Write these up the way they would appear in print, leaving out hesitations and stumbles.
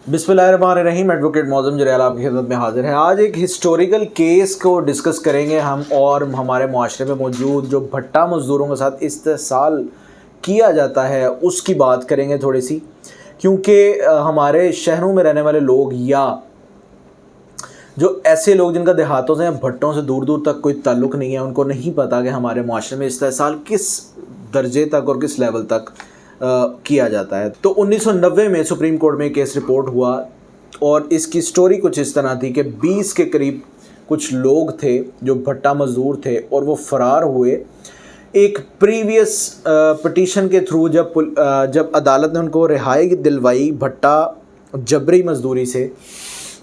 बिस्मिल्लाहिर्रहमानिर्रहीम। एडवोकेट मौज़म जरयाल आपकी खिदमत में हाजिर है। आज एक हिस्टोरिकल केस को डिस्कस करेंगे हम, और हमारे माशरे में मौजूद जो भट्टा मज़दूरों के साथ इस्तेसाल किया जाता है उसकी बात करेंगे थोड़ी सी, क्योंकि हमारे शहरों में रहने वाले लोग या जो ऐसे लोग जिनका देहातों से या भट्टों से दूर दूर तक कोई ताल्लुक़ नहीं है, उनको नहीं पता कि हमारे माशरे में इस्तेसाल किस दर्जे तक और किस लेवल तक किया जाता है। तो 1990 में सुप्रीम कोर्ट में केस रिपोर्ट हुआ और इसकी स्टोरी कुछ इस तरह थी कि 20 के करीब कुछ लोग थे जो भट्टा मज़दूर थे और वो फ़रार हुए। एक प्रीवियस पिटीशन के थ्रू जब अदालत ने उनको रिहाई दिलवाई भट्टा जबरी मज़दूरी से,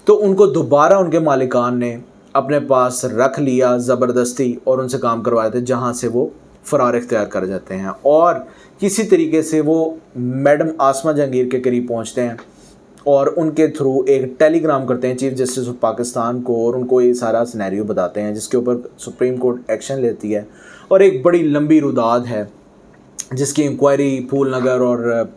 तो उनको दोबारा उनके मालिकान ने अपने पास रख लिया ज़बरदस्ती और उनसे काम करवाए थे, जहाँ से वो फ़रार इख्तियार कर जाते हैं और किसी तरीके से वो मैडम आसमा जहांगीर के करीब पहुंचते हैं और उनके थ्रू एक टेलीग्राम करते हैं चीफ जस्टिस ऑफ पाकिस्तान को, और उनको ये सारा सिनेरियो बताते हैं, जिसके ऊपर सुप्रीम कोर्ट एक्शन लेती है। और एक बड़ी लंबी रुदाद है जिसकी इंक्वायरी फूल नगर और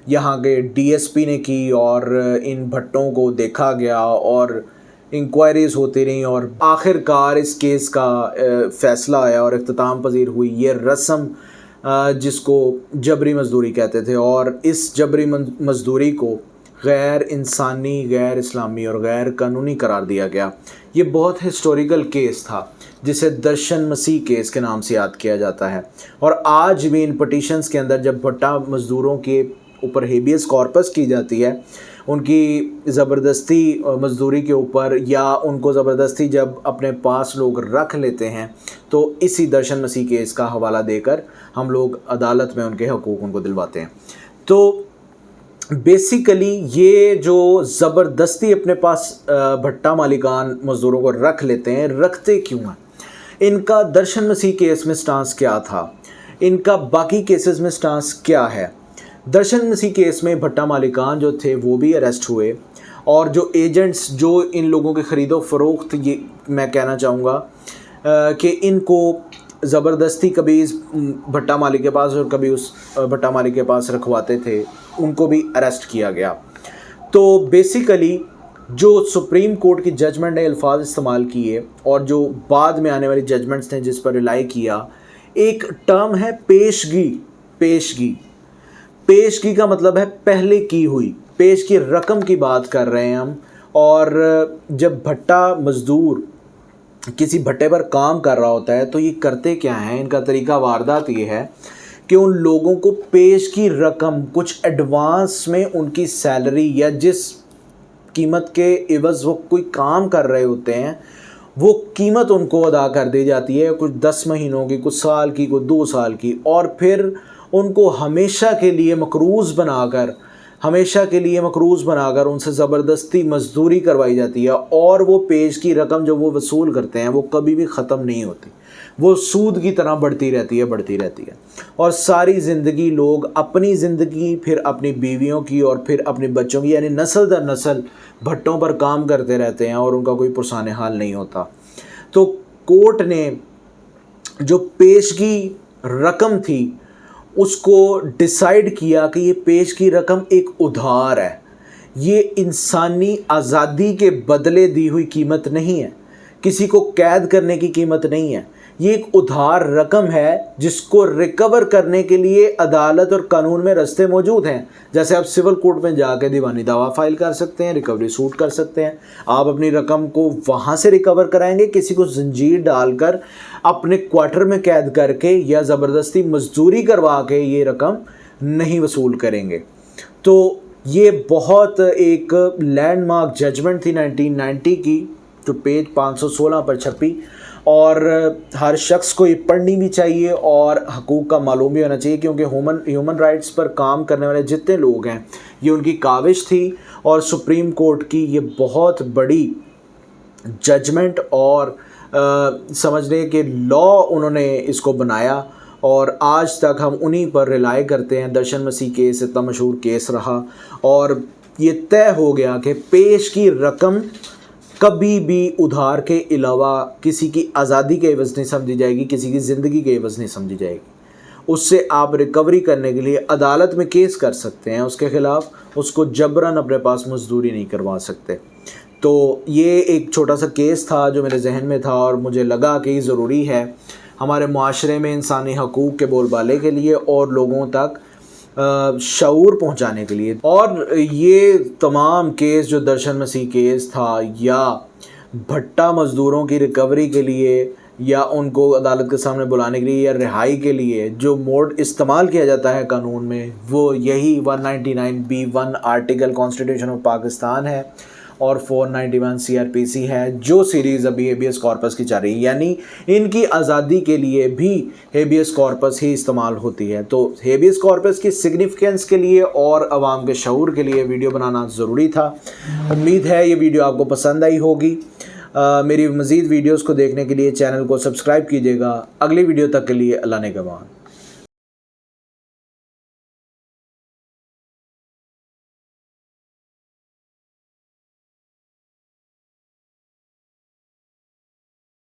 यहाँ के डीएसपी ने की, और इन भट्टों को देखा गया और इंक्वायरीज़ होती रहीं और आखिरकार इस केस का फ़ैसला आया और इख्तिताम पजीर हुई ये रस्म जिसको जबरी मज़दूरी कहते थे। और इस जबरी मज़दूरी को गैर इंसानी, गैर इस्लामी और गैर कानूनी करार दिया गया। ये बहुत हिस्टोरिकल केस था जिसे दर्शन मसीह केस के नाम से याद किया जाता है। और आज भी इन पटिशन्स के अंदर जब भट्टा मज़दूरों के ऊपर हेबियस कॉर्पस की जाती है, उनकी ज़बरदस्ती मज़दूरी के ऊपर, या उनको ज़बरदस्ती जब अपने पास लोग रख लेते हैं, तो इसी दर्शन मसीह केस का हवाला देकर हम लोग अदालत में उनके हकूक़ उनको दिलवाते हैं। तो बेसिकली ये जो ज़बरदस्ती अपने पास भट्टा मालिकान मज़दूरों को रख लेते हैं, रखते क्यों हैं? इनका दर्शन मसीह केस में स्टांस क्या था? इनका बाकी केसेस में स्टांस क्या है? दर्शन मसीह केस में भट्टा मालिकान जो थे वो भी अरेस्ट हुए, और जो एजेंट्स जो इन लोगों के ख़रीदो फ़रोख्त, ये मैं कहना चाहूँगा कि इनको ज़बरदस्ती कभी इस भट्टा मालिक के पास और कभी उस भट्टा मालिक के पास रखवाते थे, उनको भी अरेस्ट किया गया। तो बेसिकली जो सुप्रीम कोर्ट की जजमेंट ने अल्फाज इस्तेमाल किए और जो बाद में आने वाली जजमेंट्स ने जिस पर रिलाई किया, एक टर्म है पेशगी। पेशगी का मतलब है पहले की हुई, पेश की रकम की बात कर रहे हैं हम। और जब भट्टा मज़दूर किसी भट्टे पर काम कर रहा होता है तो ये करते क्या हैं, इनका तरीका वारदात ये है कि उन लोगों को पेश की रकम, कुछ एडवांस में उनकी सैलरी या जिस कीमत के एवज़ वो कोई काम कर रहे होते हैं, वो कीमत उनको अदा कर दी जाती है, कुछ 10 महीनों की, कुछ साल की, कुछ 2 साल की, और फिर उनको हमेशा के लिए मकरूज़ बनाकर उनसे ज़बरदस्ती मज़दूरी करवाई जाती है। और वो पेश की रकम जो वो वसूल करते हैं वो कभी भी ख़त्म नहीं होती, वो सूद की तरह बढ़ती रहती है। और सारी ज़िंदगी लोग अपनी ज़िंदगी, फिर अपनी बीवियों की और फिर अपने बच्चों की, यानी नस्ल दर नस्ल भट्टों पर काम करते रहते हैं और उनका कोई पुरसान हाल नहीं होता। तो कोर्ट ने जो पेशगी रकम थी उसको डिसाइड किया कि ये पेश की रकम एक उधार है, ये इंसानी आज़ादी के बदले दी हुई कीमत नहीं है, किसी को कैद करने की कीमत नहीं है, ये एक उधार रकम है जिसको रिकवर करने के लिए अदालत और कानून में रास्ते मौजूद हैं। जैसे आप सिविल कोर्ट में जाकर दीवानी दावा फाइल कर सकते हैं, रिकवरी सूट कर सकते हैं, आप अपनी रकम को वहाँ से रिकवर कराएंगे, किसी को जंजीर डालकर अपने क्वार्टर में कैद करके या ज़बरदस्ती मजदूरी करवा के ये रकम नहीं वसूल करेंगे। तो ये बहुत एक लैंडमार्क जजमेंट थी 1990 की, जो पेज 516 पर छपी, और हर शख्स को ये पढ़नी भी चाहिए और हकूक़ का मालूम भी होना चाहिए, क्योंकि ह्यूमन राइट्स पर काम करने वाले जितने लोग हैं ये उनकी काविश थी। और सुप्रीम कोर्ट की ये बहुत बड़ी जजमेंट और समझने के लॉ उन्होंने इसको बनाया, और आज तक हम उन्हीं पर रिलाई करते हैं। दर्शन मसीह केस इतना मशहूर केस रहा और ये तय हो गया कि पेश की रकम कभी भी उधार के अलावा किसी की आज़ादी के एवज़ नहीं समझी जाएगी, किसी की ज़िंदगी के एवज़ नहीं समझी जाएगी। उससे आप रिकवरी करने के लिए अदालत में केस कर सकते हैं उसके ख़िलाफ़, उसको जबरन अपने पास मजदूरी नहीं करवा सकते। तो ये एक छोटा सा केस था जो मेरे जहन में था और मुझे लगा कि ये ज़रूरी है हमारे माशरे में इंसानी हकूक़ के बोलबाले के लिए और लोगों तक शऊर पहुंचाने के लिए। और ये तमाम केस जो दर्शन मसीह केस था या भट्टा मज़दूरों की रिकवरी के लिए या उनको अदालत के सामने बुलाने के लिए या रिहाई के लिए जो मोड इस्तेमाल किया जाता है कानून में, वो यही 199B1 article constitution of Pakistan है और 491 CRPC है, जो सीरीज़ अभी हेबियस कॉर्पस की चल रही है। यानी इनकी आज़ादी के लिए भी हेबियस कॉर्पस ही इस्तेमाल होती है। तो हेबियस कॉर्पस की सिग्निफिकेंस के लिए और आवाम के शऊर के लिए वीडियो बनाना ज़रूरी था। उम्मीद है ये वीडियो आपको पसंद आई होगी। मेरी मज़ीद वीडियोज़ को देखने के लिए चैनल को सब्सक्राइब कीजिएगा। अगली वीडियो तक के लिए अल्लाह निगहबान।